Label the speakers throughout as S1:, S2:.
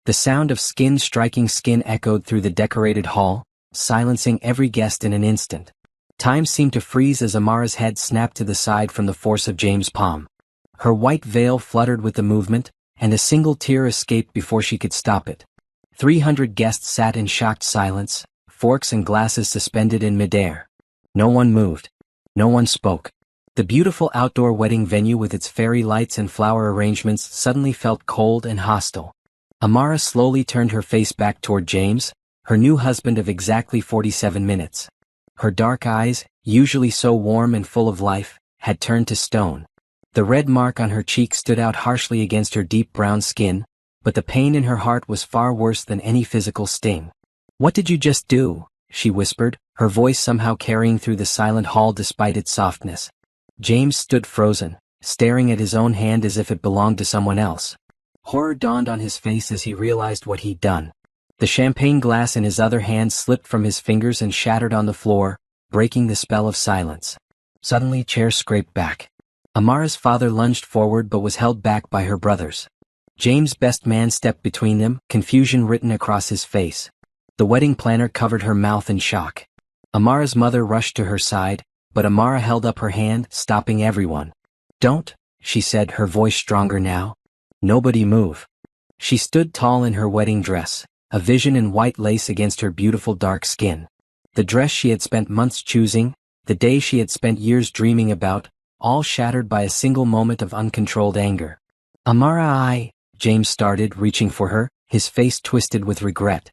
S1: The sound of skin striking skin echoed through the decorated hall, silencing every guest in an instant. Time seemed to freeze as Amara's head snapped to the side from the force of James' palm. Her white veil fluttered with the movement, and a single tear escaped before she could stop it. 300 guests sat in shocked silence, forks and glasses suspended in midair. No one moved. No one spoke. The beautiful outdoor wedding venue with its fairy lights and flower arrangements suddenly felt cold and hostile. Amara slowly turned her face back toward James, her new husband of exactly 47 minutes. Her dark eyes, usually so warm and full of life, had turned to stone. The red mark on her cheek stood out harshly against her deep brown skin, but the pain in her heart was far worse than any physical sting. "What did you just do?" she whispered, her voice somehow carrying through the silent hall despite its softness. James stood frozen, staring at his own hand as if it belonged to someone else. Horror dawned on his face as he realized what he'd done. The champagne glass in his other hand slipped from his fingers and shattered on the floor, breaking the spell of silence. Suddenly, chairs scraped back. Amara's father lunged forward but was held back by her brothers. James' best man stepped between them, confusion written across his face. The wedding planner covered her mouth in shock. Amara's mother rushed to her side, but Amara held up her hand, stopping everyone. "Don't," she said, her voice stronger now. "Nobody move." She stood tall in her wedding dress, a vision in white lace against her beautiful dark skin. The dress she had spent months choosing, the day she had spent years dreaming about, all shattered by a single moment of uncontrolled anger. "Amara, James started, reaching for her, his face twisted with regret.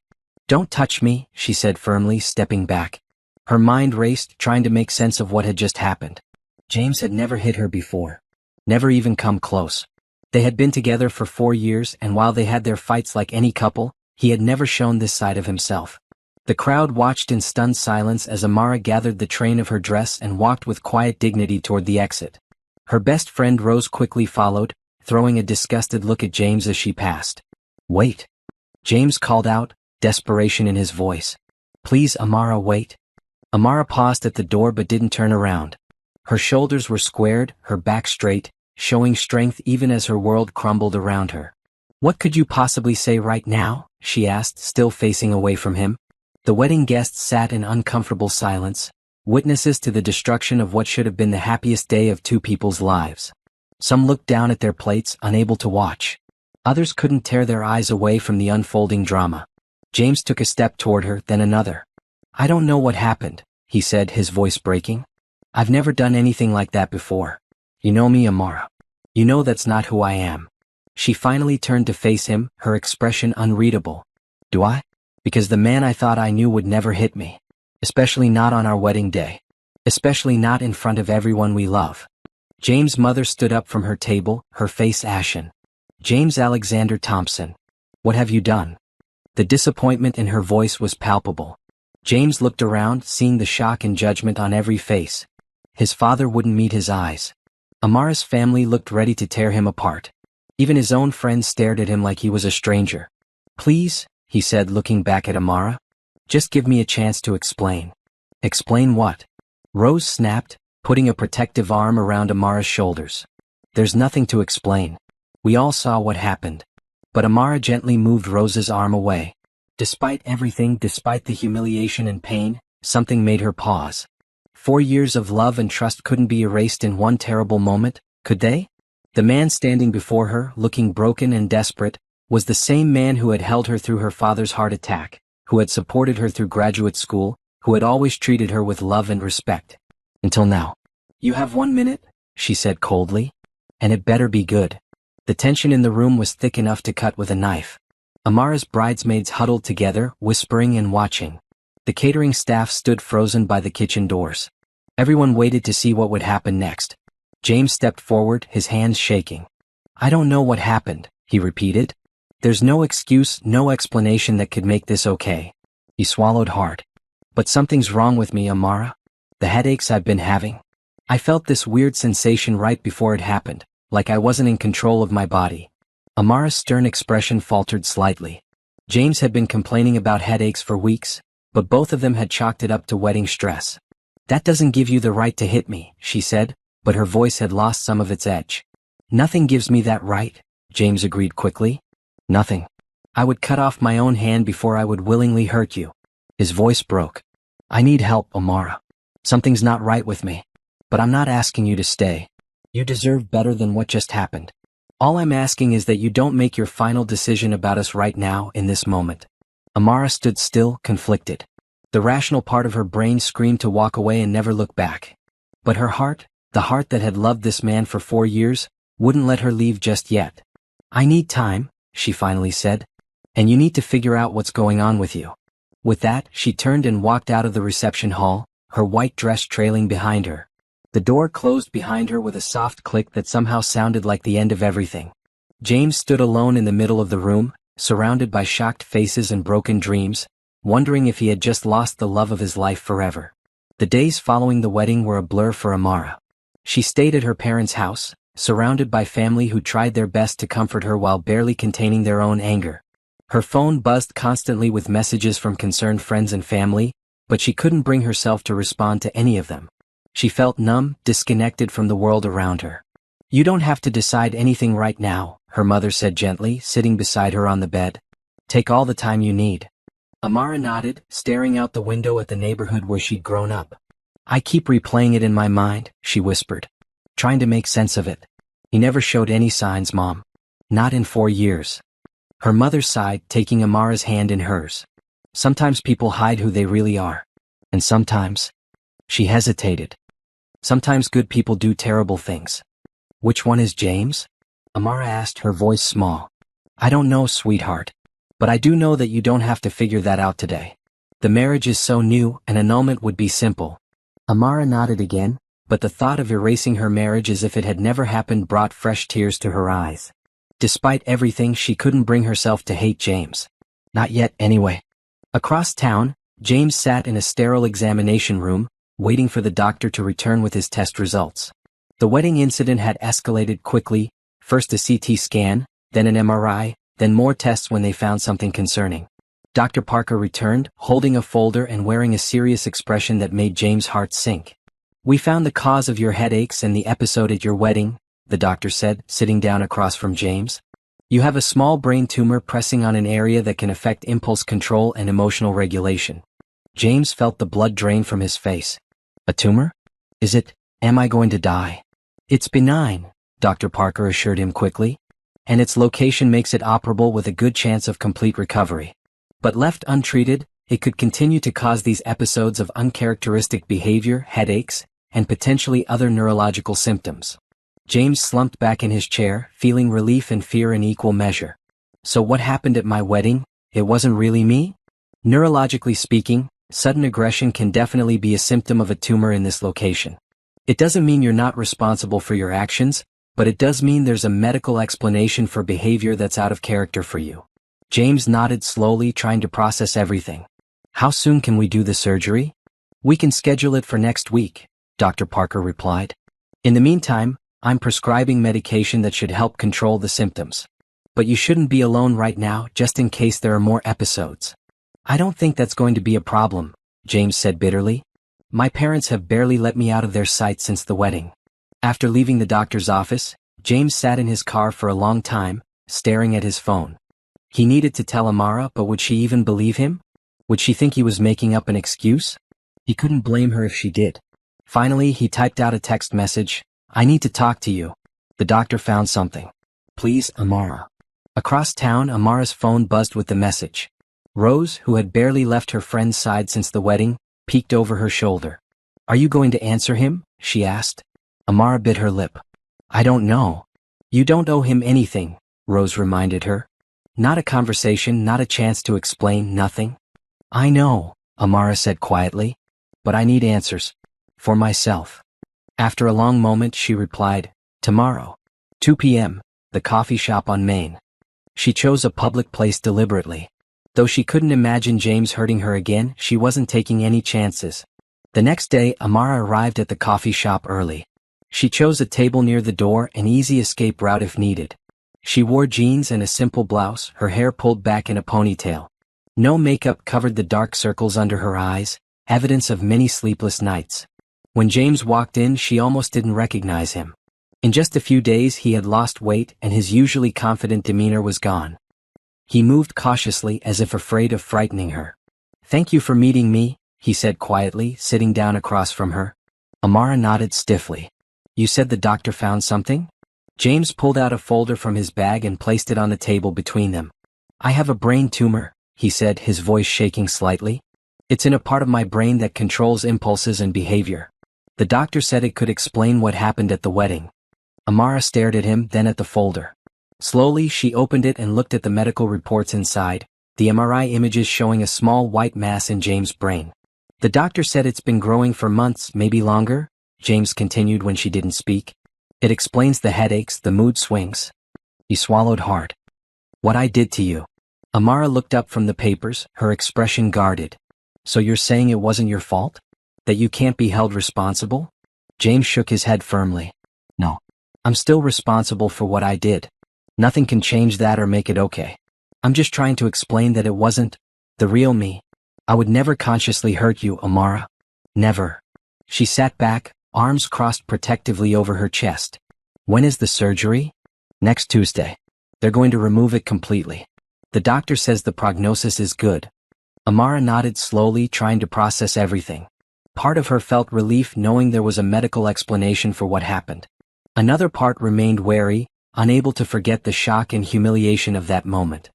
S1: "Don't touch me," she said firmly, stepping back. Her mind raced, trying to make sense of what had just happened. James had never hit her before. Never even come close. They had been together for 4 years, and while they had their fights like any couple, he had never shown this side of himself. The crowd watched in stunned silence as Amara gathered the train of her dress and walked with quiet dignity toward the exit. Her best friend Rose quickly followed, throwing a disgusted look at James as she passed. "Wait," James called out, desperation in his voice. "Please, Amara, wait." Amara paused at the door but didn't turn around. Her shoulders were squared, her back straight, showing strength even as her world crumbled around her. "What could you possibly say right now?" she asked, still facing away from him. The wedding guests sat in uncomfortable silence, witnesses to the destruction of what should have been the happiest day of two people's lives. Some looked down at their plates, unable to watch. Others couldn't tear their eyes away from the unfolding drama. James took a step toward her, then another. "I don't know what happened," he said, his voice breaking. "I've never done anything like that before. You know me, Amara. You know that's not who I am." She finally turned to face him, her expression unreadable. "Do I? Because the man I thought I knew would never hit me. Especially not on our wedding day. Especially not in front of everyone we love." James' mother stood up from her table, her face ashen. "James Alexander Thompson. What have you done?" The disappointment in her voice was palpable. James looked around, seeing the shock and judgment on every face. His father wouldn't meet his eyes. Amara's family looked ready to tear him apart. Even his own friends stared at him like he was a stranger. "Please," he said, looking back at Amara. "Just give me a chance to explain." "Explain what?" Rose snapped, putting a protective arm around Amara's shoulders. "There's nothing to explain. We all saw what happened." But Amara gently moved Rose's arm away. Despite everything, despite the humiliation and pain, something made her pause. 4 years of love and trust couldn't be erased in one terrible moment, could they? The man standing before her, looking broken and desperate, was the same man who had held her through her father's heart attack, who had supported her through graduate school, who had always treated her with love and respect. Until now. "You have 1 minute?" she said coldly. "And it better be good." The tension in the room was thick enough to cut with a knife. Amara's bridesmaids huddled together, whispering and watching. The catering staff stood frozen by the kitchen doors. Everyone waited to see what would happen next. James stepped forward, his hands shaking. "I don't know what happened," he repeated. "There's no excuse, no explanation that could make this okay." He swallowed hard. "But something's wrong with me, Amara. The headaches I've been having. I felt this weird sensation right before it happened, like I wasn't in control of my body." Amara's stern expression faltered slightly. James had been complaining about headaches for weeks, but both of them had chalked it up to wedding stress. "That doesn't give you the right to hit me," she said, but her voice had lost some of its edge. "Nothing gives me that right," James agreed quickly. "Nothing. I would cut off my own hand before I would willingly hurt you. His voice broke. I need help, Amara. Something's not right with me. But I'm not asking you to stay. You deserve better than what just happened. All I'm asking is that you don't make your final decision about us right now, in this moment. Amara stood still, conflicted. The rational part of her brain screamed to walk away and never look back. But her heart, the heart that had loved this man for 4 years, wouldn't let her leave just yet. I need time, she finally said. And you need to figure out what's going on with you. With that, she turned and walked out of the reception hall, her white dress trailing behind her. The door closed behind her with a soft click that somehow sounded like the end of everything. James stood alone in the middle of the room, surrounded by shocked faces and broken dreams, wondering if he had just lost the love of his life forever. The days following the wedding were a blur for Amara. She stayed at her parents' house, surrounded by family who tried their best to comfort her while barely containing their own anger. Her phone buzzed constantly with messages from concerned friends and family, but she couldn't bring herself to respond to any of them. She felt numb, disconnected from the world around her. You don't have to decide anything right now, her mother said gently, sitting beside her on the bed. Take all the time you need. Amara nodded, staring out the window at the neighborhood where she'd grown up. I keep replaying it in my mind, she whispered, trying to make sense of it. He never showed any signs, Mom. Not in 4 years. Her mother sighed, taking Amara's hand in hers. Sometimes people hide who they really are. And sometimes... She hesitated. Sometimes good people do terrible things. Which one is James? Amara asked, her voice small. I don't know, sweetheart. But I do know that you don't have to figure that out today. The marriage is so new, an annulment would be simple. Amara nodded again, but the thought of erasing her marriage as if it had never happened brought fresh tears to her eyes. Despite everything, she couldn't bring herself to hate James. Not yet, anyway. Across town, James sat in a sterile examination room, waiting for the doctor to return with his test results. The wedding incident had escalated quickly, first a CT scan, then an MRI, then more tests when they found something concerning. Dr. Parker returned, holding a folder and wearing a serious expression that made James' heart sink. We found the cause of your headaches and the episode at your wedding, the doctor said, sitting down across from James. You have a small brain tumor pressing on an area that can affect impulse control and emotional regulation. James felt the blood drain from his face. A tumor? Is it? Am I going to die? It's benign, Dr. Parker assured him quickly. And its location makes it operable with a good chance of complete recovery. But left untreated, it could continue to cause these episodes of uncharacteristic behavior, headaches, and potentially other neurological symptoms. James slumped back in his chair, feeling relief and fear in equal measure. So what happened at my wedding? It wasn't really me? Neurologically speaking, sudden aggression can definitely be a symptom of a tumor in this location. It doesn't mean you're not responsible for your actions, but it does mean there's a medical explanation for behavior that's out of character for you. James nodded slowly, trying to process everything. How soon can we do the surgery? We can schedule it for next week, Dr. Parker replied. In the meantime, I'm prescribing medication that should help control the symptoms. But you shouldn't be alone right now, just in case there are more episodes. I don't think that's going to be a problem, James said bitterly. My parents have barely let me out of their sight since the wedding. After leaving the doctor's office, James sat in his car for a long time, staring at his phone. He needed to tell Amara, but would she even believe him? Would she think he was making up an excuse? He couldn't blame her if she did. Finally, he typed out a text message. I need to talk to you. The doctor found something. Please, Amara. Across town, Amara's phone buzzed with the message. Rose, who had barely left her friend's side since the wedding, peeked over her shoulder. Are you going to answer him? She asked. Amara bit her lip. I don't know. You don't owe him anything, Rose reminded her. Not a conversation, not a chance to explain, nothing. I know, Amara said quietly. But I need answers. For myself. After a long moment, she replied, tomorrow. 2 p.m., the coffee shop on Main. She chose a public place deliberately. Though she couldn't imagine James hurting her again, she wasn't taking any chances. The next day, Amara arrived at the coffee shop early. She chose a table near the door, an easy escape route if needed. She wore jeans and a simple blouse, her hair pulled back in a ponytail. No makeup covered the dark circles under her eyes, evidence of many sleepless nights. When James walked in, she almost didn't recognize him. In just a few days, he had lost weight and his usually confident demeanor was gone. He moved cautiously as if afraid of frightening her. "Thank you for meeting me," he said quietly, sitting down across from her. Amara nodded stiffly. "You said the doctor found something?" James pulled out a folder from his bag and placed it on the table between them. "I have a brain tumor," he said, his voice shaking slightly. "It's in a part of my brain that controls impulses and behavior. The doctor said it could explain what happened at the wedding." Amara stared at him, then at the folder. Slowly, she opened it and looked at the medical reports inside, the MRI images showing a small white mass in James' brain. "The doctor said it's been growing for months, maybe longer," James continued when she didn't speak. "It explains the headaches, the mood swings." He swallowed hard. "What I did to you." Amara looked up from the papers, her expression guarded. "So you're saying it wasn't your fault? That you can't be held responsible?" James shook his head firmly. "No. I'm still responsible for what I did. Nothing can change that or make it okay. I'm just trying to explain that it wasn't the real me. I would never consciously hurt you, Amara. Never." She sat back, arms crossed protectively over her chest. "When is the surgery?" "Next Tuesday. They're going to remove it completely. The doctor says the prognosis is good." Amara nodded slowly, trying to process everything. Part of her felt relief knowing there was a medical explanation for what happened. Another part remained wary, unable to forget the shock and humiliation of that moment.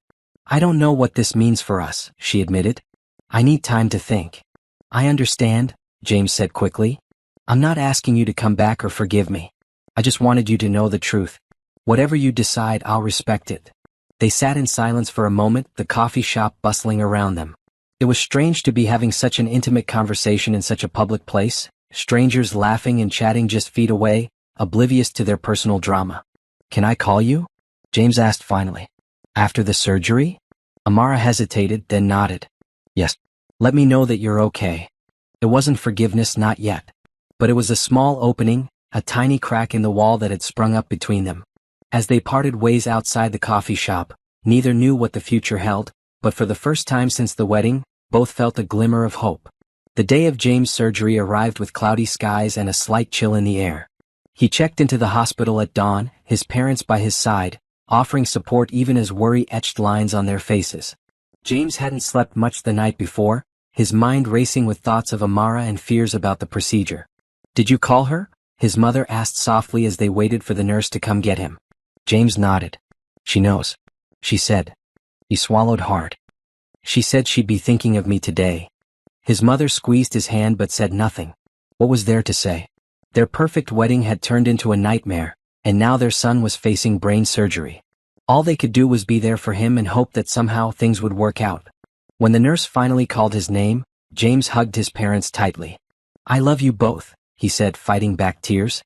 S1: "I don't know what this means for us," she admitted. "I need time to think." "I understand," James said quickly. "I'm not asking you to come back or forgive me. I just wanted you to know the truth. Whatever you decide, I'll respect it." They sat in silence for a moment, the coffee shop bustling around them. It was strange to be having such an intimate conversation in such a public place, strangers laughing and chatting just feet away, oblivious to their personal drama. "Can I call you?" James asked finally. "After the surgery?" Amara hesitated, then nodded. "Yes. Let me know that you're okay." It wasn't forgiveness, not yet. But it was a small opening, a tiny crack in the wall that had sprung up between them. As they parted ways outside the coffee shop, neither knew what the future held, but for the first time since the wedding, both felt a glimmer of hope. The day of James' surgery arrived with cloudy skies and a slight chill in the air. He checked into the hospital at dawn, his parents by his side, offering support even as worry etched lines on their faces. James hadn't slept much the night before, his mind racing with thoughts of Amara and fears about the procedure. "Did you call her?" his mother asked softly as they waited for the nurse to come get him. James nodded. "She knows," she said. He swallowed hard. "She said she'd be thinking of me today." His mother squeezed his hand but said nothing. What was there to say? Their perfect wedding had turned into a nightmare, and now their son was facing brain surgery. All they could do was be there for him and hope that somehow things would work out. When the nurse finally called his name, James hugged his parents tightly. "I love you both," he said, fighting back tears.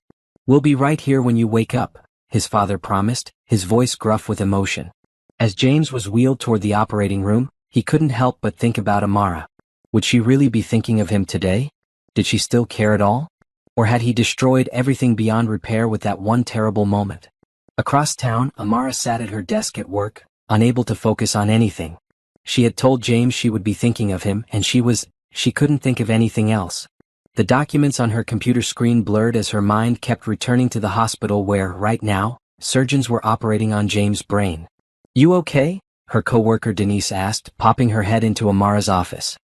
S1: "We'll be right here when you wake up," his father promised, his voice gruff with emotion. As James was wheeled toward the operating room, he couldn't help but think about Amara. Would she really be thinking of him today? Did she still care at all? Or had he destroyed everything beyond repair with that one terrible moment? Across town, Amara sat at her desk at work, unable to focus on anything. She had told James she would be thinking of him, and she couldn't think of anything else. The documents on her computer screen blurred as her mind kept returning to the hospital where, right now, surgeons were operating on James' brain. "You okay?" her coworker Denise asked, popping her head into Amara's office.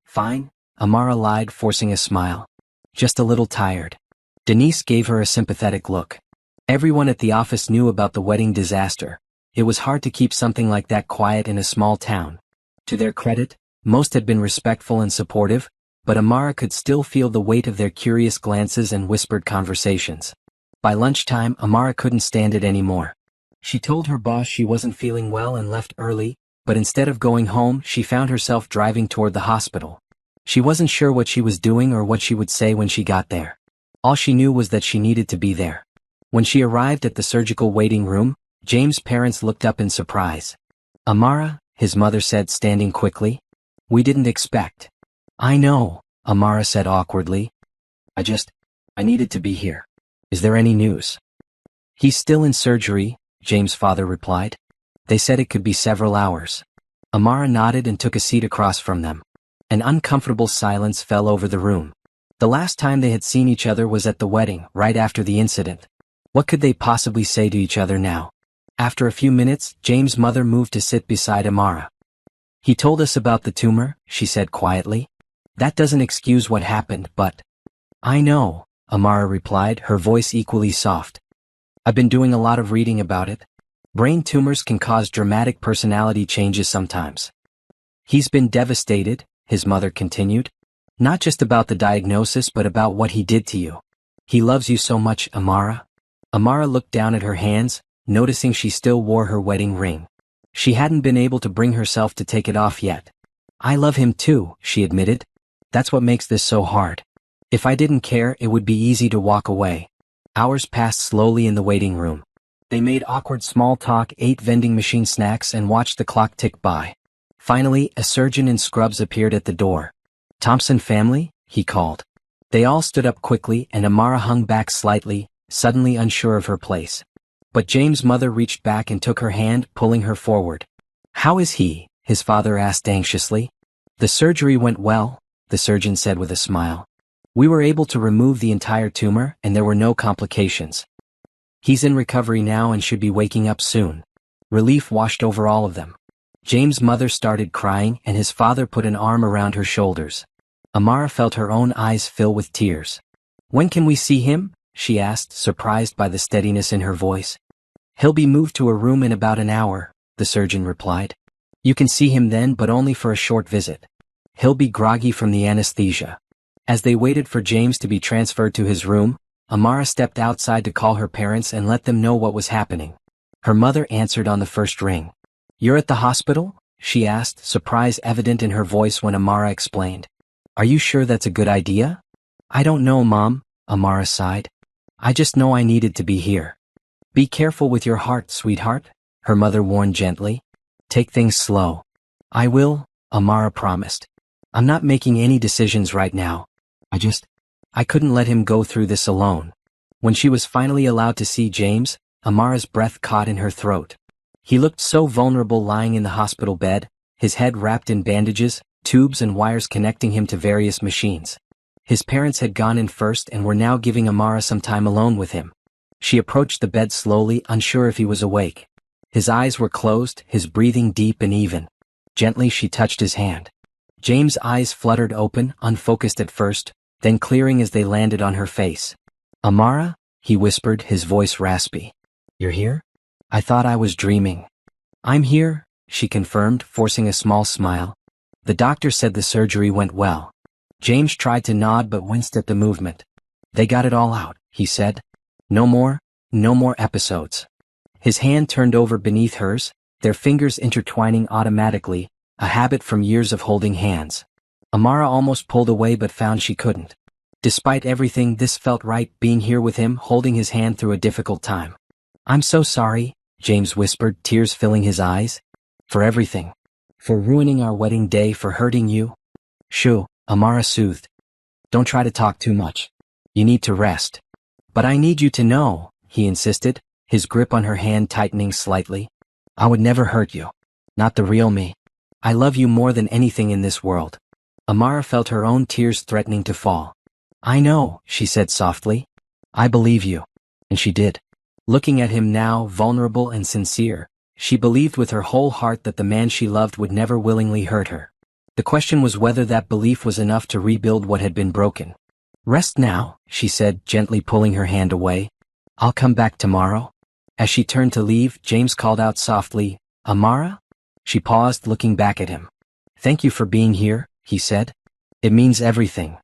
S1: "Fine," Amara lied, forcing a smile. "Just a little tired." Denise gave her a sympathetic look. Everyone at the office knew about the wedding disaster. It was hard to keep something like that quiet in a small town. To their credit, most had been respectful and supportive, but Amara could still feel the weight of their curious glances and whispered conversations. By lunchtime, Amara couldn't stand it anymore. She told her boss she wasn't feeling well and left early, but instead of going home, she found herself driving toward the hospital. She wasn't sure what she was doing or what she would say when she got there. All she knew was that she needed to be there. When she arrived at the surgical waiting room, James' parents looked up in surprise. "Amara," his mother said, standing quickly. "We didn't expect." "I know," Amara said awkwardly. I needed to be here. Is there any news?" "He's still in surgery," James' father replied. "They said it could be several hours." Amara nodded and took a seat across from them. An uncomfortable silence fell over the room. The last time they had seen each other was at the wedding, right after the incident. What could they possibly say to each other now? After a few minutes, James' mother moved to sit beside Amara. "He told us about the tumor," she said quietly. "That doesn't excuse what happened, but—" "I know," Amara replied, her voice equally soft. "I've been doing a lot of reading about it. Brain tumors can cause dramatic personality changes sometimes." "He's been devastated," his mother continued. "Not just about the diagnosis but about what he did to you. He loves you so much, Amara." Amara looked down at her hands, noticing she still wore her wedding ring. She hadn't been able to bring herself to take it off yet. "I love him too," she admitted. "That's what makes this so hard. If I didn't care, it would be easy to walk away." Hours passed slowly in the waiting room. They made awkward small talk, ate vending machine snacks, and watched the clock tick by. Finally, a surgeon in scrubs appeared at the door. "Thompson family?" he called. They all stood up quickly, and Amara hung back slightly, suddenly unsure of her place. But James' mother reached back and took her hand, pulling her forward. "How is he?" his father asked anxiously. "The surgery went well," the surgeon said with a smile. "We were able to remove the entire tumor, and there were no complications. He's in recovery now and should be waking up soon." Relief washed over all of them. James' mother started crying, and his father put an arm around her shoulders. Amara felt her own eyes fill with tears. "When can we see him?" she asked, surprised by the steadiness in her voice. "He'll be moved to a room in about an hour," the surgeon replied. "You can see him then, but only for a short visit. He'll be groggy from the anesthesia." As they waited for James to be transferred to his room, Amara stepped outside to call her parents and let them know what was happening. Her mother answered on the first ring. "You're at the hospital?" she asked, surprise evident in her voice when Amara explained. "Are you sure that's a good idea?" "I don't know, Mom," Amara sighed. "I just know I needed to be here." "Be careful with your heart, sweetheart," her mother warned gently. "Take things slow." "I will," Amara promised. "I'm not making any decisions right now. I couldn't let him go through this alone." When she was finally allowed to see James, Amara's breath caught in her throat. He looked so vulnerable lying in the hospital bed, his head wrapped in bandages, tubes and wires connecting him to various machines. His parents had gone in first and were now giving Amara some time alone with him. She approached the bed slowly, unsure if he was awake. His eyes were closed, his breathing deep and even. Gently she touched his hand. James' eyes fluttered open, unfocused at first, then clearing as they landed on her face. "Amara?" he whispered, his voice raspy. "You're here? I thought I was dreaming." "I'm here," she confirmed, forcing a small smile. "The doctor said the surgery went well." James tried to nod but winced at the movement. "They got it all out," he said. No more episodes." His hand turned over beneath hers, their fingers intertwining automatically, a habit from years of holding hands. Amara almost pulled away but found she couldn't. Despite everything, this felt right, being here with him, holding his hand through a difficult time. "I'm so sorry," James whispered, tears filling his eyes. "For everything. For ruining our wedding day, for hurting you." "Shoo," Amara soothed. "Don't try to talk too much. You need to rest." "But I need you to know," he insisted, his grip on her hand tightening slightly. "I would never hurt you. Not the real me. I love you more than anything in this world." Amara felt her own tears threatening to fall. "I know," she said softly. "I believe you." And she did. Looking at him now, vulnerable and sincere, she believed with her whole heart that the man she loved would never willingly hurt her. The question was whether that belief was enough to rebuild what had been broken. "Rest now," she said, gently pulling her hand away. "I'll come back tomorrow." As she turned to leave, James called out softly, "Amara?" She paused, looking back at him. "Thank you for being here," he said. "It means everything."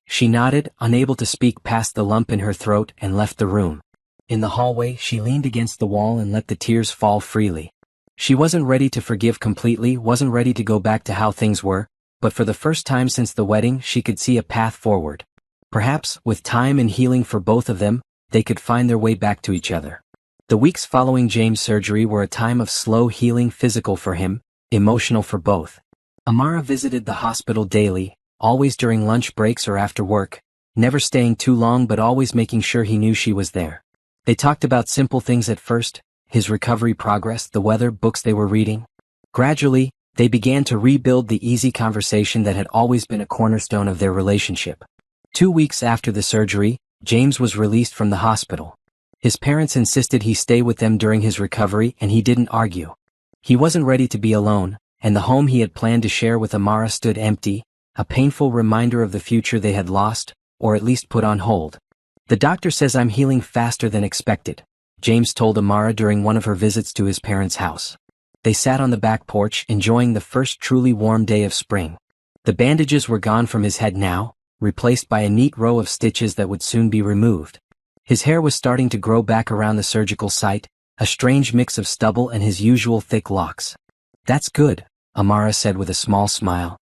S1: She nodded, unable to speak past the lump in her throat, and left the room. In the hallway, she leaned against the wall and let the tears fall freely. She wasn't ready to forgive completely, wasn't ready to go back to how things were, but for the first time since the wedding, she could see a path forward. Perhaps, with time and healing for both of them, they could find their way back to each other. The weeks following James' surgery were a time of slow healing, physical for him, emotional for both. Amara visited the hospital daily, always during lunch breaks or after work, never staying too long but always making sure he knew she was there. They talked about simple things at first, his recovery progress, the weather, books they were reading. Gradually, they began to rebuild the easy conversation that had always been a cornerstone of their relationship. 2 weeks after the surgery, James was released from the hospital. His parents insisted he stay with them during his recovery and he didn't argue. He wasn't ready to be alone, and the home he had planned to share with Amara stood empty, a painful reminder of the future they had lost, or at least put on hold. "The doctor says I'm healing faster than expected," James told Amara during one of her visits to his parents' house. They sat on the back porch enjoying the first truly warm day of spring. The bandages were gone from his head now, replaced by a neat row of stitches that would soon be removed. His hair was starting to grow back around the surgical site, a strange mix of stubble and his usual thick locks. "That's good," Amara said with a small smile.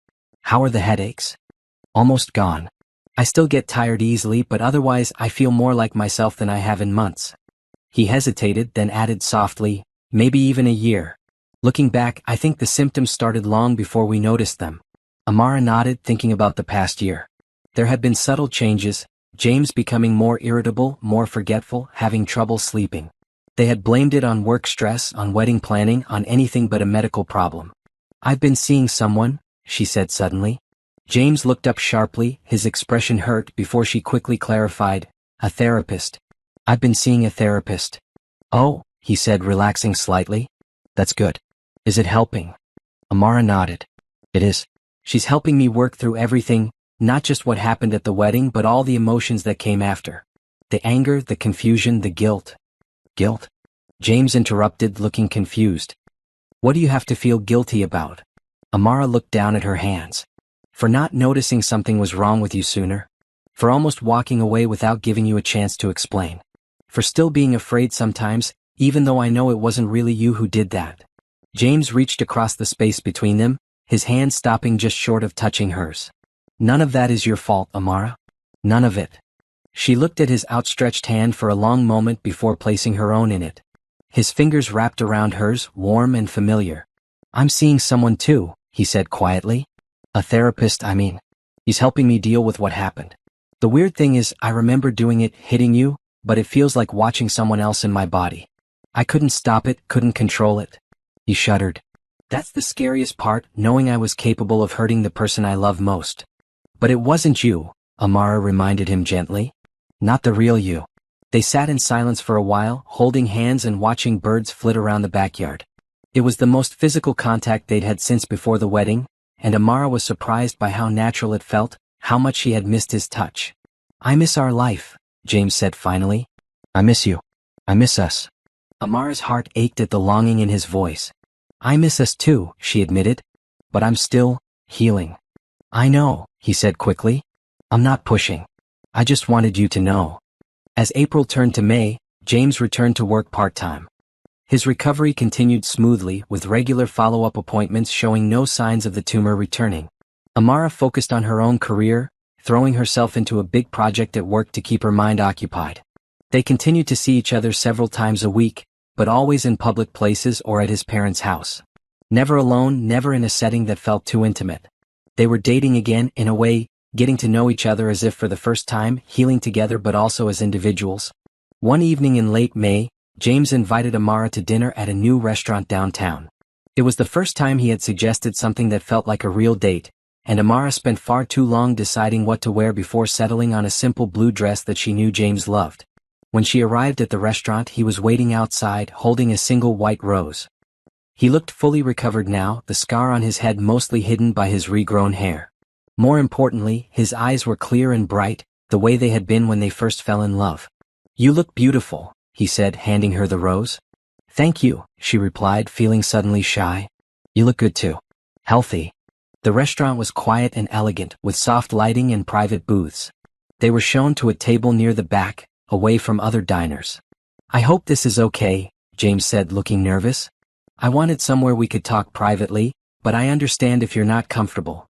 S1: "How are the headaches?" "Almost gone. I still get tired easily, but otherwise I feel more like myself than I have in months." He hesitated, then added softly, "Maybe even a year. Looking back, I think the symptoms started long before we noticed them." Amara nodded, thinking about the past year. There had been subtle changes, James becoming more irritable, more forgetful, having trouble sleeping. They had blamed it on work stress, on wedding planning, on anything but a medical problem. "I've been seeing someone," she said suddenly. James looked up sharply, his expression hurt before she quickly clarified, "A therapist. I've been seeing a therapist." "Oh," he said, relaxing slightly. "That's good. Is it helping?" Amara nodded. "It is. She's helping me work through everything, not just what happened at the wedding but all the emotions that came after. The anger, the confusion, the guilt." "Guilt?" James interrupted, looking confused. "What do you have to feel guilty about?" Amara looked down at her hands. "For not noticing something was wrong with you sooner. For almost walking away without giving you a chance to explain. For still being afraid sometimes, even though I know it wasn't really you who did that." James reached across the space between them, his hand stopping just short of touching hers. "None of that is your fault, Amara. None of it." She looked at his outstretched hand for a long moment before placing her own in it. His fingers wrapped around hers, warm and familiar. "I'm seeing someone too," he said quietly. "A therapist, I mean. He's helping me deal with what happened. The weird thing is, I remember doing it, hitting you, but it feels like watching someone else in my body. I couldn't stop it, couldn't control it." He shuddered. "That's the scariest part, knowing I was capable of hurting the person I love most." "But it wasn't you," Amara reminded him gently. "Not the real you." They sat in silence for a while, holding hands and watching birds flit around the backyard. It was the most physical contact they'd had since before the wedding, and Amara was surprised by how natural it felt, how much she had missed his touch. "I miss our life," James said finally. "I miss you. I miss us." Amara's heart ached at the longing in his voice. "I miss us too," she admitted. "But I'm still healing." "I know," he said quickly. "I'm not pushing. I just wanted you to know." As April turned to May, James returned to work part-time. His recovery continued smoothly, with regular follow-up appointments showing no signs of the tumor returning. Amara focused on her own career, throwing herself into a big project at work to keep her mind occupied. They continued to see each other several times a week, but always in public places or at his parents' house. Never alone, never in a setting that felt too intimate. They were dating again, in a way, getting to know each other as if for the first time, healing together but also as individuals. One evening in late May, James invited Amara to dinner at a new restaurant downtown. It was the first time he had suggested something that felt like a real date, and Amara spent far too long deciding what to wear before settling on a simple blue dress that she knew James loved. When she arrived at the restaurant, he was waiting outside, holding a single white rose. He looked fully recovered now, the scar on his head mostly hidden by his regrown hair. More importantly, his eyes were clear and bright, the way they had been when they first fell in love. "You look beautiful," he said, handing her the rose. "Thank you," she replied, feeling suddenly shy. "You look good too. Healthy." The restaurant was quiet and elegant, with soft lighting and private booths. They were shown to a table near the back, away from other diners. "I hope this is okay," James said, looking nervous. "I wanted somewhere we could talk privately, but I understand if you're not comfortable."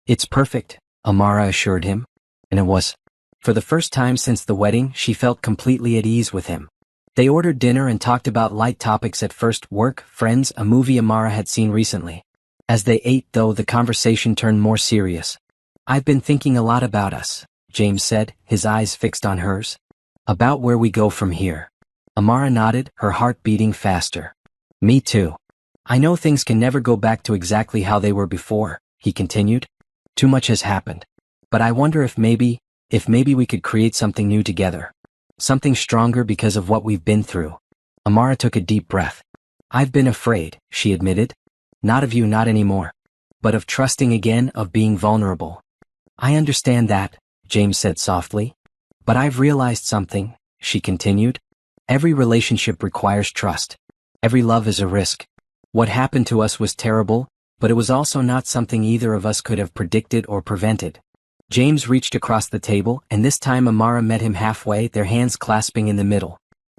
S1: "It's perfect," Amara assured him. And it was. For the first time since the wedding, she felt completely at ease with him. They ordered dinner and talked about light topics at first: work, friends, a movie Amara had seen recently. As they ate, though, the conversation turned more serious. "I've been thinking a lot about us," James said, his eyes fixed on hers. "About where we go from here." Amara nodded, her heart beating faster. "Me too. I know things can never go back to exactly how they were before," he continued. "Too much has happened. But I wonder if maybe we could create something new together. Something stronger because of what we've been through. Amara took a deep breath. I've been afraid, she admitted. Not of you, not anymore. But of trusting again, of being vulnerable. I understand that, James said softly. But I've realized something, she continued. Every relationship requires trust. Every love is a risk. What happened to us was terrible, but it was also not something either of us could have predicted or prevented. James reached across the table, and this time Amara met him halfway, their hands clasping in the middle.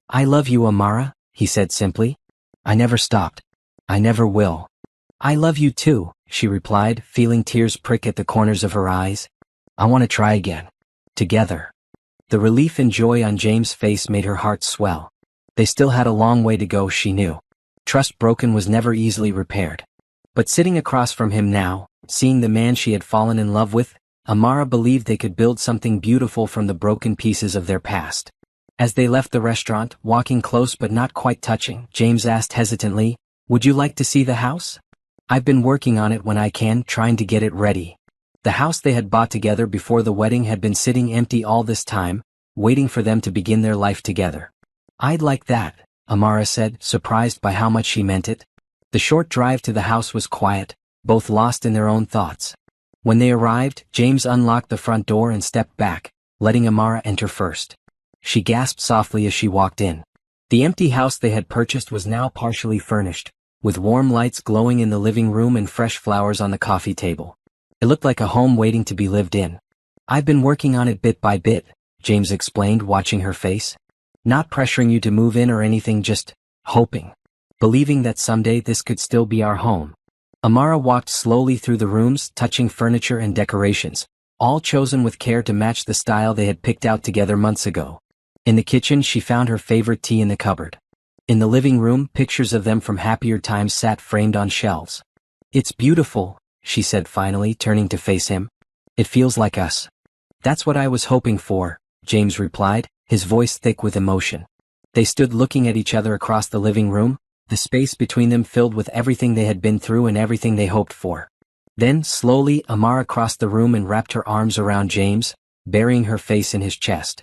S1: I love you, Amara, he said simply. I never stopped. I never will. I love you too, she replied, feeling tears prick at the corners of her eyes. I want to try again. Together. The relief and joy on James' face made her heart swell. They still had a long way to go, she knew. Trust broken was never easily repaired. But sitting across from him now, seeing the man she had fallen in love with, Amara believed they could build something beautiful from the broken pieces of their past. As they left the restaurant, walking close but not quite touching, James asked hesitantly, Would you like to see the house? I've been working on it when I can, trying to get it ready. The house they had bought together before the wedding had been sitting empty all this time, waiting for them to begin their life together. I'd like that, Amara said, surprised by how much she meant it. The short drive to the house was quiet, both lost in their own thoughts. When they arrived, James unlocked the front door and stepped back, letting Amara enter first. She gasped softly as she walked in. The empty house they had purchased was now partially furnished, with warm lights glowing in the living room and fresh flowers on the coffee table. It looked like a home waiting to be lived in. I've been working on it bit by bit, James explained, watching her face. Not pressuring you to move in or anything, just hoping. Believing that someday this could still be our home. Amara walked slowly through the rooms, touching furniture and decorations, all chosen with care to match the style they had picked out together months ago. In the kitchen, she found her favorite tea in the cupboard. In the living room, pictures of them from happier times sat framed on shelves. It's beautiful, she said finally, turning to face him. It feels like us. That's what I was hoping for, James replied, his voice thick with emotion. They stood looking at each other across the living room, the space between them filled with everything they had been through and everything they hoped for. Then, slowly, Amara crossed the room and wrapped her arms around James, burying her face in his chest.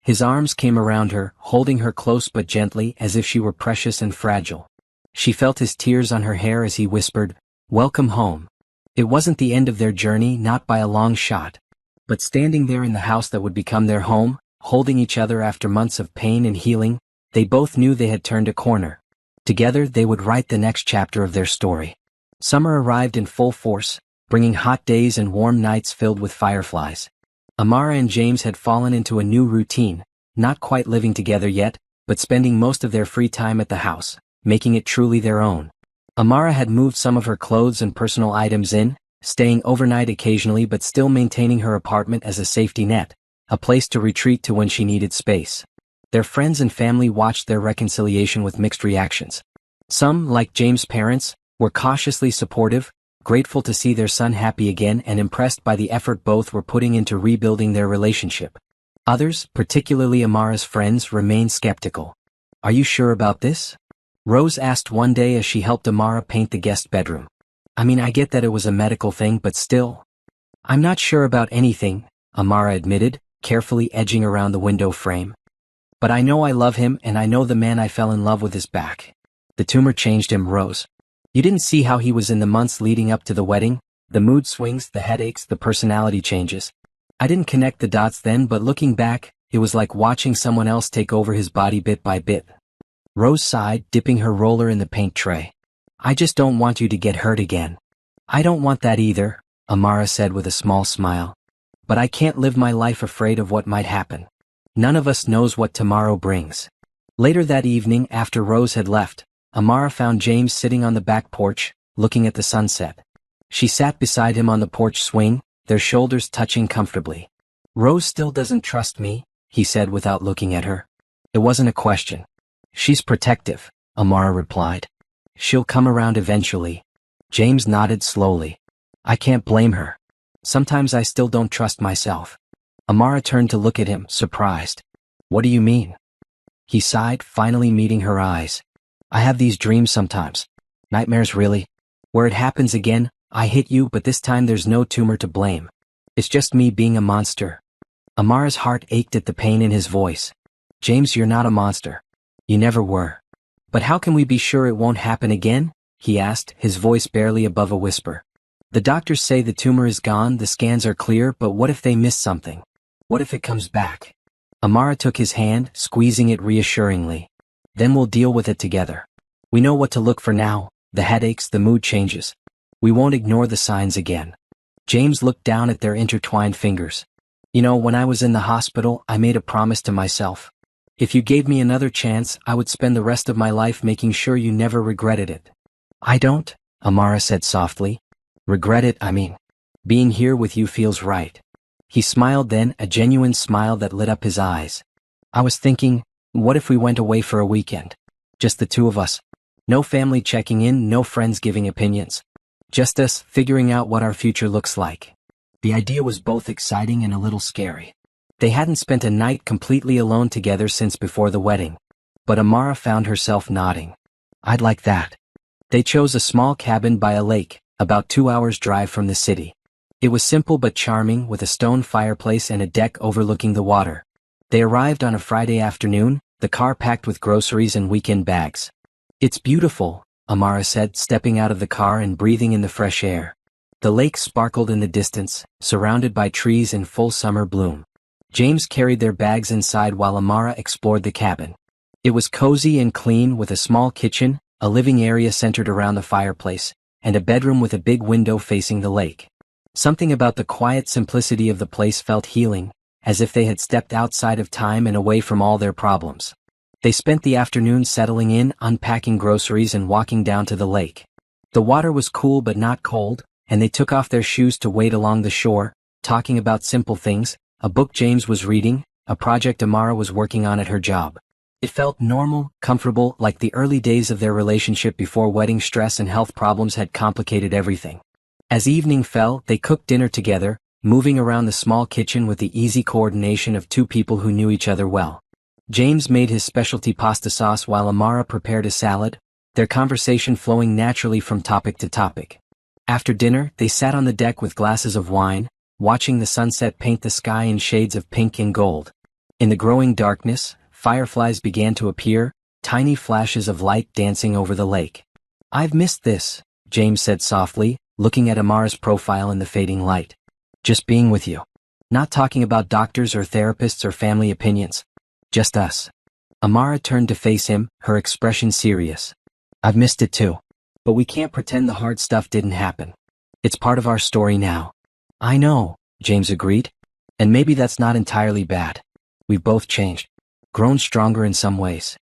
S1: His arms came around her, holding her close but gently, as if she were precious and fragile. She felt his tears on her hair as he whispered, Welcome home. It wasn't the end of their journey, not by a long shot. But standing there in the house that would become their home, holding each other after months of pain and healing, they both knew they had turned a corner. Together they would write the next chapter of their story. Summer arrived in full force, bringing hot days and warm nights filled with fireflies. Amara and James had fallen into a new routine, not quite living together yet, but spending most of their free time at the house, making it truly their own. Amara had moved some of her clothes and personal items in, staying overnight occasionally but still maintaining her apartment as a safety net, a place to retreat to when she needed space. Their friends and family watched their reconciliation with mixed reactions. Some, like James' parents, were cautiously supportive, grateful to see their son happy again and impressed by the effort both were putting into rebuilding their relationship. Others, particularly Amara's friends, remained skeptical. Are you sure about this? Rose asked one day as she helped Amara paint the guest bedroom. I mean, I get that it was a medical thing, but still. I'm not sure about anything, Amara admitted, carefully edging around the window frame. But I know I love him and I know the man I fell in love with is back. The tumor changed him, Rose. You didn't see how he was in the months leading up to the wedding, the mood swings, the headaches, the personality changes. I didn't connect the dots then, but looking back, it was like watching someone else take over his body bit by bit. Rose sighed, dipping her roller in the paint tray. I just don't want you to get hurt again. I don't want that either, Amara said with a small smile. But I can't live my life afraid of what might happen. None of us knows what tomorrow brings. Later that evening, after Rose had left, Amara found James sitting on the back porch, looking at the sunset. She sat beside him on the porch swing, their shoulders touching comfortably. Rose still doesn't trust me, he said without looking at her. It wasn't a question. She's protective, Amara replied. She'll come around eventually. James nodded slowly. I can't blame her. Sometimes I still don't trust myself. Amara turned to look at him, surprised. What do you mean? He sighed, finally meeting her eyes. I have these dreams sometimes. Nightmares, really. Where it happens again, I hit you, but this time there's no tumor to blame. It's just me being a monster. Amara's heart ached at the pain in his voice. James, you're not a monster. You never were. But how can we be sure it won't happen again? He asked, his voice barely above a whisper. The doctors say the tumor is gone, the scans are clear, but what if they miss something? What if it comes back? Amara took his hand, squeezing it reassuringly. Then we'll deal with it together. We know what to look for now, the headaches, the mood changes. We won't ignore the signs again. James looked down at their intertwined fingers. You know, when I was in the hospital, I made a promise to myself. If you gave me another chance, I would spend the rest of my life making sure you never regretted it. I don't, Amara said softly. Regret it, I mean. Being here with you feels right. He smiled then, a genuine smile that lit up his eyes. I was thinking, what if we went away for a weekend? Just the two of us. No family checking in, no friends giving opinions. Just us, figuring out what our future looks like. The idea was both exciting and a little scary. They hadn't spent a night completely alone together since before the wedding. But Amara found herself nodding. I'd like that. They chose a small cabin by a lake, about 2 hours' drive from the city. It was simple but charming, with a stone fireplace and a deck overlooking the water. They arrived on a Friday afternoon, the car packed with groceries and weekend bags. It's beautiful, Amara said, stepping out of the car and breathing in the fresh air. The lake sparkled in the distance, surrounded by trees in full summer bloom. James carried their bags inside while Amara explored the cabin. It was cozy and clean, with a small kitchen, a living area centered around the fireplace, and a bedroom with a big window facing the lake. Something about the quiet simplicity of the place felt healing, as if they had stepped outside of time and away from all their problems. They spent the afternoon settling in, unpacking groceries and walking down to the lake. The water was cool but not cold, and they took off their shoes to wade along the shore, talking about simple things, a book James was reading, a project Amara was working on at her job. It felt normal, comfortable, like the early days of their relationship before wedding stress and health problems had complicated everything. As evening fell, they cooked dinner together, moving around the small kitchen with the easy coordination of two people who knew each other well. James made his specialty pasta sauce while Amara prepared a salad, their conversation flowing naturally from topic to topic. After dinner, they sat on the deck with glasses of wine, watching the sunset paint the sky in shades of pink and gold. In the growing darkness, fireflies began to appear, tiny flashes of light dancing over the lake. I've missed this, James said softly, looking at Amara's profile in the fading light. Just being with you. Not talking about doctors or therapists or family opinions. Just us. Amara turned to face him, her expression serious. I've missed it too. But we can't pretend the hard stuff didn't happen. It's part of our story now. I know, James agreed. And maybe that's not entirely bad. We've both changed. Grown stronger in some ways.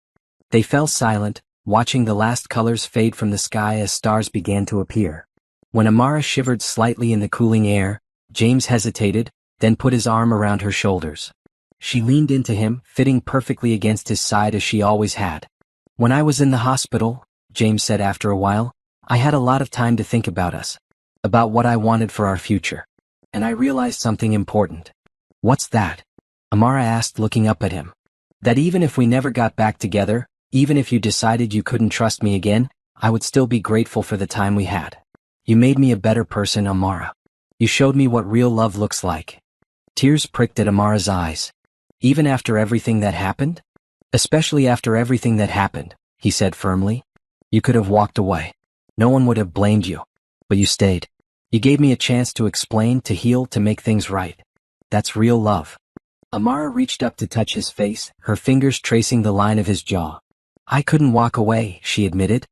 S1: They fell silent, watching the last colors fade from the sky as stars began to appear. When Amara shivered slightly in the cooling air, James hesitated, then put his arm around her shoulders. She leaned into him, fitting perfectly against his side as she always had. When I was in the hospital, James said after a while, I had a lot of time to think about us. About what I wanted for our future. And I realized something important. What's that? Amara asked, looking up at him. That even if we never got back together, even if you decided you couldn't trust me again, I would still be grateful for the time we had. You made me a better person, Amara. You showed me what real love looks like. Tears pricked at Amara's eyes. Even after everything that happened? Especially after everything that happened, he said firmly. You could have walked away. No one would have blamed you. But you stayed. You gave me a chance to explain, to heal, to make things right. That's real love. Amara reached up to touch his face, her fingers tracing the line of his jaw. I couldn't walk away, she admitted.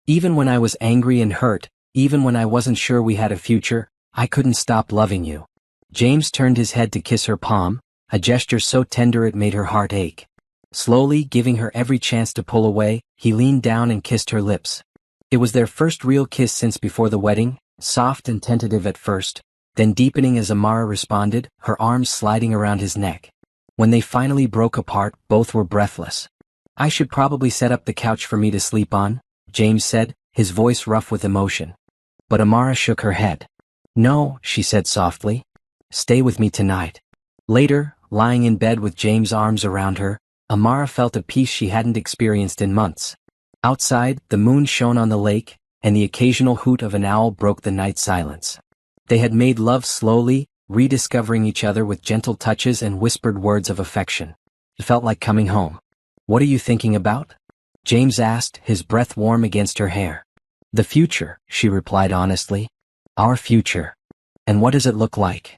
S1: Even when I was angry and hurt, even when I wasn't sure we had a future, I couldn't stop loving you. James turned his head to kiss her palm, a gesture so tender it made her heart ache. Slowly, giving her every chance to pull away, he leaned down and kissed her lips. It was their first real kiss since before the wedding, soft and tentative at first, then deepening as Amara responded, her arms sliding around his neck. When they finally broke apart, both were breathless. I should probably set up the couch for me to sleep on, James said, his voice rough with emotion. But Amara shook her head. No, she said softly. Stay with me tonight. Later, lying in bed with James' arms around her, Amara felt a peace she hadn't experienced in months. Outside, the moon shone on the lake, and the occasional hoot of an owl broke the night silence. They had made love slowly, rediscovering each other with gentle touches and whispered words of affection. It felt like coming home. What are you thinking about? James asked, his breath warm against her hair. The future, she replied honestly. Our future. And what does it look like?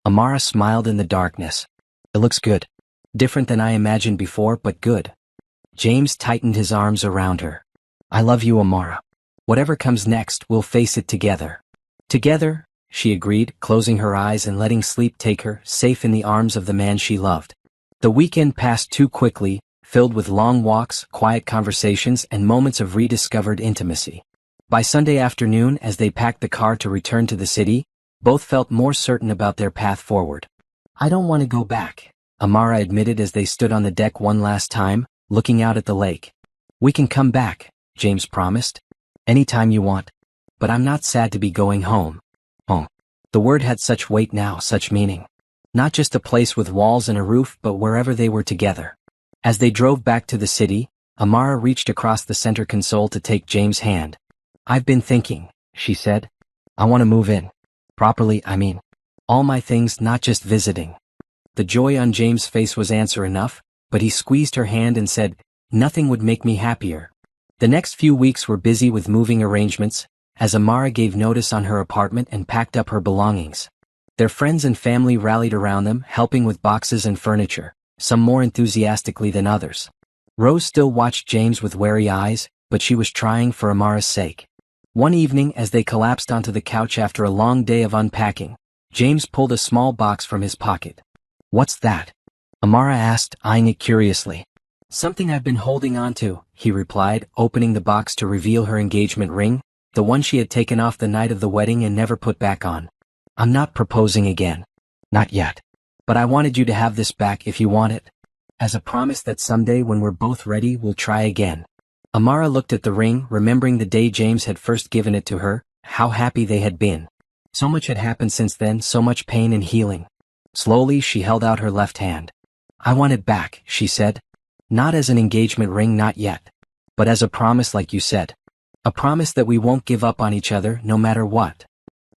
S1: Amara smiled in the darkness. It looks good. Different than I imagined before, but good. James tightened his arms around her. I love you, Amara. Whatever comes next, we'll face it together. Together, she agreed, closing her eyes and letting sleep take her, safe in the arms of the man she loved. The weekend passed too quickly, filled with long walks, quiet conversations, and moments of rediscovered intimacy. By Sunday afternoon, as they packed the car to return to the city, both felt more certain about their path forward. I don't want to go back, Amara admitted as they stood on the deck one last time, looking out at the lake. We can come back, James promised. Anytime you want. But I'm not sad to be going home. Oh. The word had such weight now, such meaning. Not just a place with walls and a roof, but wherever they were together. As they drove back to the city, Amara reached across the center console to take James' hand. I've been thinking, she said. I want to move in. Properly, I mean. All my things, not just visiting. The joy on James' face was answer enough, but he squeezed her hand and said, nothing would make me happier. The next few weeks were busy with moving arrangements, as Amara gave notice on her apartment and packed up her belongings. Their friends and family rallied around them, helping with boxes and furniture, some more enthusiastically than others. Rose still watched James with wary eyes, but she was trying for Amara's sake. One evening, as they collapsed onto the couch after a long day of unpacking, James pulled a small box from his pocket. What's that? Amara asked, eyeing it curiously. Something I've been holding on to, he replied, opening the box to reveal her engagement ring, the one she had taken off the night of the wedding and never put back on. I'm not proposing again. Not yet. But I wanted you to have this back if you want it. As a promise that someday when we're both ready, we'll try again. Amara looked at the ring, remembering the day James had first given it to her, how happy they had been. So much had happened since then, so much pain and healing. Slowly, she held out her left hand. I want it back, she said. Not as an engagement ring, not yet. But as a promise, like you said. A promise that we won't give up on each other, no matter what.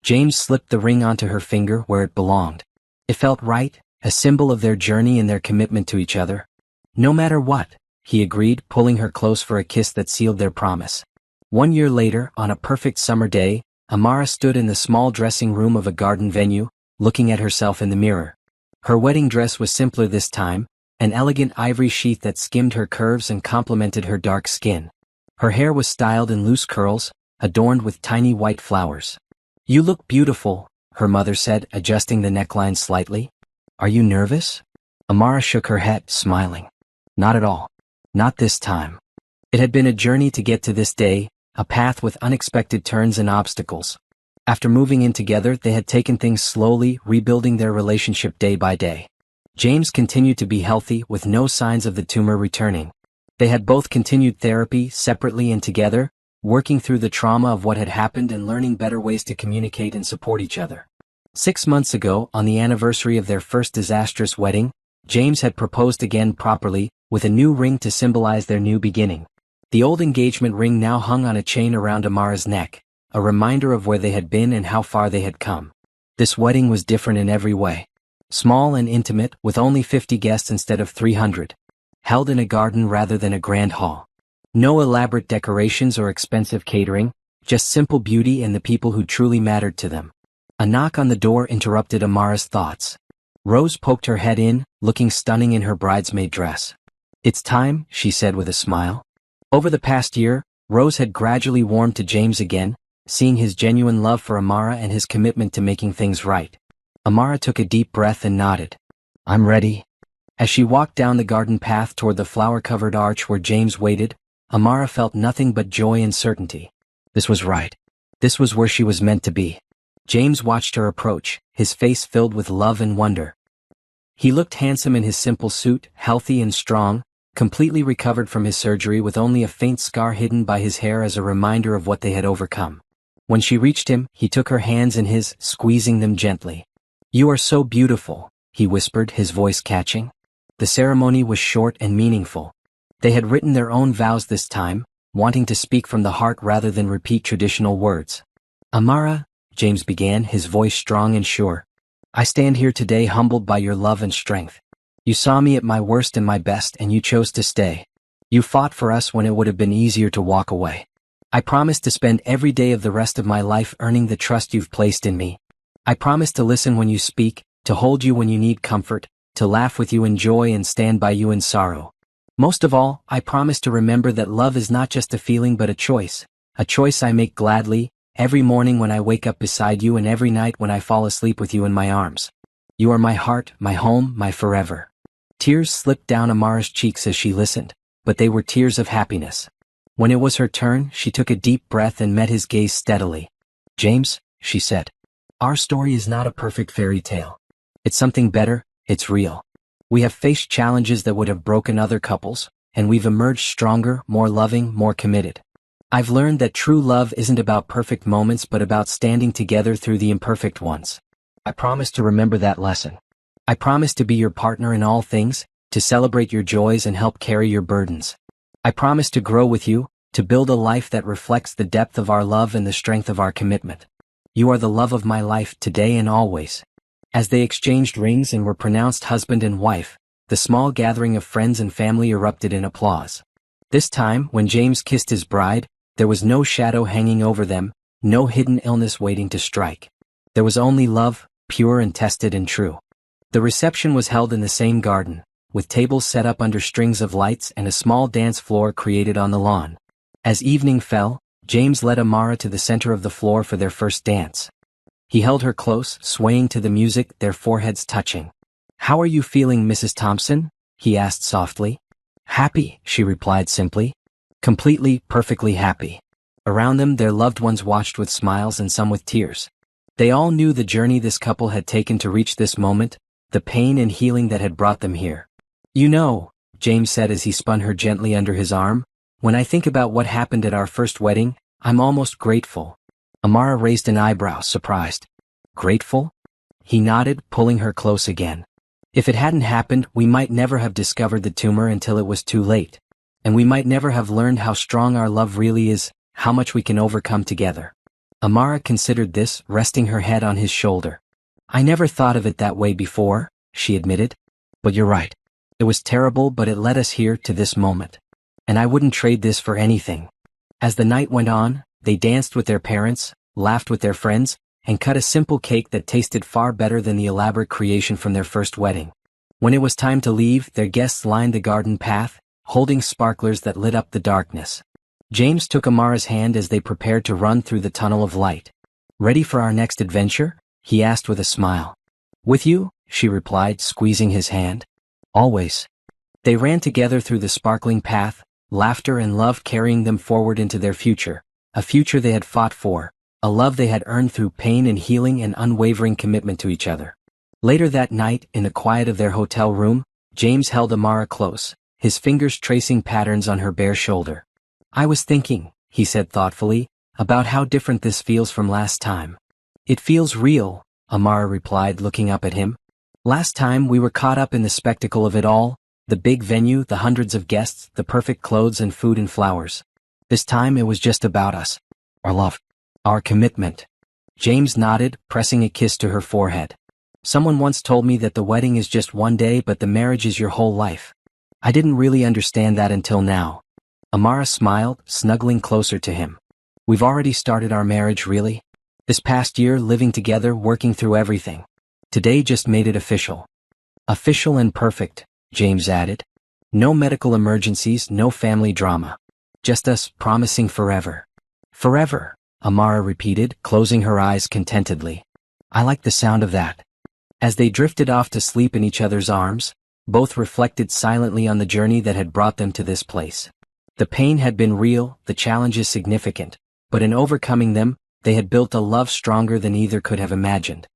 S1: James slipped the ring onto her finger where it belonged. It felt right, a symbol of their journey and their commitment to each other. No matter what, he agreed, pulling her close for a kiss that sealed their promise. 1 year later, on a perfect summer day, Amara stood in the small dressing room of a garden venue, looking at herself in the mirror. Her wedding dress was simpler this time, an elegant ivory sheath that skimmed her curves and complemented her dark skin. Her hair was styled in loose curls, adorned with tiny white flowers. You look beautiful, her mother said, adjusting the neckline slightly. Are you nervous? Amara shook her head, smiling. Not at all. Not this time. It had been a journey to get to this day, a path with unexpected turns and obstacles. After moving in together, they had taken things slowly, rebuilding their relationship day by day. James continued to be healthy, with no signs of the tumor returning. They had both continued therapy, separately and together, working through the trauma of what had happened and learning better ways to communicate and support each other. 6 months ago, on the anniversary of their first disastrous wedding, James had proposed again properly, with a new ring to symbolize their new beginning. The old engagement ring now hung on a chain around Amara's neck, a reminder of where they had been and how far they had come. This wedding was different in every way. Small and intimate, with only 50 guests instead of 300. Held in a garden rather than a grand hall. No elaborate decorations or expensive catering, just simple beauty and the people who truly mattered to them. A knock on the door interrupted Amara's thoughts. Rose poked her head in, looking stunning in her bridesmaid dress. It's time, she said with a smile. Over the past year, Rose had gradually warmed to James again, seeing his genuine love for Amara and his commitment to making things right. Amara took a deep breath and nodded. I'm ready. As she walked down the garden path toward the flower-covered arch where James waited, Amara felt nothing but joy and certainty. This was right. This was where she was meant to be. James watched her approach, his face filled with love and wonder. He looked handsome in his simple suit, healthy and strong, completely recovered from his surgery with only a faint scar hidden by his hair as a reminder of what they had overcome. When she reached him, he took her hands in his, squeezing them gently. You are so beautiful, he whispered, his voice catching. The ceremony was short and meaningful. They had written their own vows this time, wanting to speak from the heart rather than repeat traditional words. Amara, James began, his voice strong and sure. I stand here today humbled by your love and strength. You saw me at my worst and my best and you chose to stay. You fought for us when it would have been easier to walk away. I promise to spend every day of the rest of my life earning the trust you've placed in me. I promise to listen when you speak, to hold you when you need comfort, to laugh with you in joy and stand by you in sorrow. Most of all, I promise to remember that love is not just a feeling but a choice I make gladly, every morning when I wake up beside you and every night when I fall asleep with you in my arms. You are my heart, my home, my forever. Tears slipped down Amara's cheeks as she listened, but they were tears of happiness. When it was her turn, she took a deep breath and met his gaze steadily. James, she said, our story is not a perfect fairy tale. It's something better, it's real. We have faced challenges that would have broken other couples, and we've emerged stronger, more loving, more committed. I've learned that true love isn't about perfect moments but about standing together through the imperfect ones. I promise to remember that lesson. I promise to be your partner in all things, to celebrate your joys and help carry your burdens. I promise to grow with you, to build a life that reflects the depth of our love and the strength of our commitment. You are the love of my life today and always. As they exchanged rings and were pronounced husband and wife, the small gathering of friends and family erupted in applause. This time, when James kissed his bride, there was no shadow hanging over them, no hidden illness waiting to strike. There was only love, pure and tested and true. The reception was held in the same garden, with tables set up under strings of lights and a small dance floor created on the lawn. As evening fell, James led Amara to the center of the floor for their first dance. He held her close, swaying to the music, their foreheads touching. How are you feeling, Mrs. Thompson? He asked softly. Happy, she replied simply. Completely, perfectly happy. Around them, their loved ones watched with smiles and some with tears. They all knew the journey this couple had taken to reach this moment, the pain and healing that had brought them here. You know, James said as he spun her gently under his arm, when I think about what happened at our first wedding, I'm almost grateful. Amara raised an eyebrow, surprised. Grateful? He nodded, pulling her close again. If it hadn't happened, we might never have discovered the tumor until it was too late. And we might never have learned how strong our love really is, how much we can overcome together. Amara considered this, resting her head on his shoulder. I never thought of it that way before, she admitted. But you're right. It was terrible, but it led us here to this moment. And I wouldn't trade this for anything. As the night went on, they danced with their parents, laughed with their friends, and cut a simple cake that tasted far better than the elaborate creation from their first wedding. When it was time to leave, their guests lined the garden path, holding sparklers that lit up the darkness. James took Amara's hand as they prepared to run through the tunnel of light. Ready for our next adventure? He asked with a smile. With you? She replied, squeezing his hand. Always. They ran together through the sparkling path, laughter and love carrying them forward into their future, a future they had fought for, a love they had earned through pain and healing and unwavering commitment to each other. Later that night, in the quiet of their hotel room, James held Amara close, his fingers tracing patterns on her bare shoulder. I was thinking, he said thoughtfully, about how different this feels from last time. It feels real, Amara replied, looking up at him. Last time we were caught up in the spectacle of it all, the big venue, the hundreds of guests, the perfect clothes and food and flowers. This time it was just about us. Our love. Our commitment. James nodded, pressing a kiss to her forehead. Someone once told me that the wedding is just one day but the marriage is your whole life. I didn't really understand that until now. Amara smiled, snuggling closer to him. We've already started our marriage, really. This past year, living together, working through everything. Today just made it official. Official and perfect, James added. No medical emergencies, no family drama. Just us, promising forever. Forever, Amara repeated, closing her eyes contentedly. I like the sound of that. As they drifted off to sleep in each other's arms, both reflected silently on the journey that had brought them to this place. The pain had been real, the challenges significant, but in overcoming them, they had built a love stronger than either could have imagined.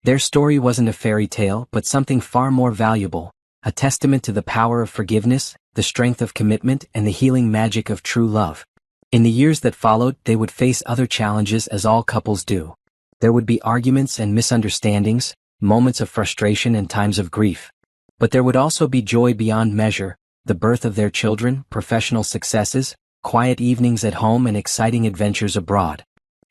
S1: Their story wasn't a fairy tale, but something far more valuable, a testament to the power of forgiveness, the strength of commitment, and the healing magic of true love. In the years that followed, they would face other challenges as all couples do. There would be arguments and misunderstandings, moments of frustration and times of grief. But there would also be joy beyond measure, the birth of their children, professional successes, quiet evenings at home and exciting adventures abroad.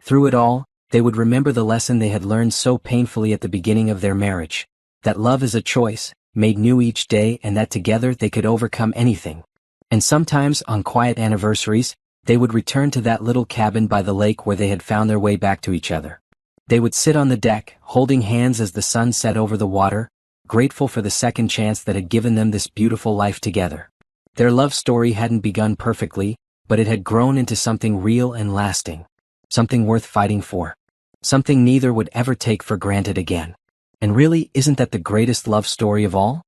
S1: Through it all, they would remember the lesson they had learned so painfully at the beginning of their marriage, that love is a choice, made new each day, and that together they could overcome anything. And sometimes, on quiet anniversaries, they would return to that little cabin by the lake where they had found their way back to each other. They would sit on the deck, holding hands as the sun set over the water, grateful for the second chance that had given them this beautiful life together. Their love story hadn't begun perfectly, but it had grown into something real and lasting. Something worth fighting for. Something neither would ever take for granted again. And really, isn't that the greatest love story of all?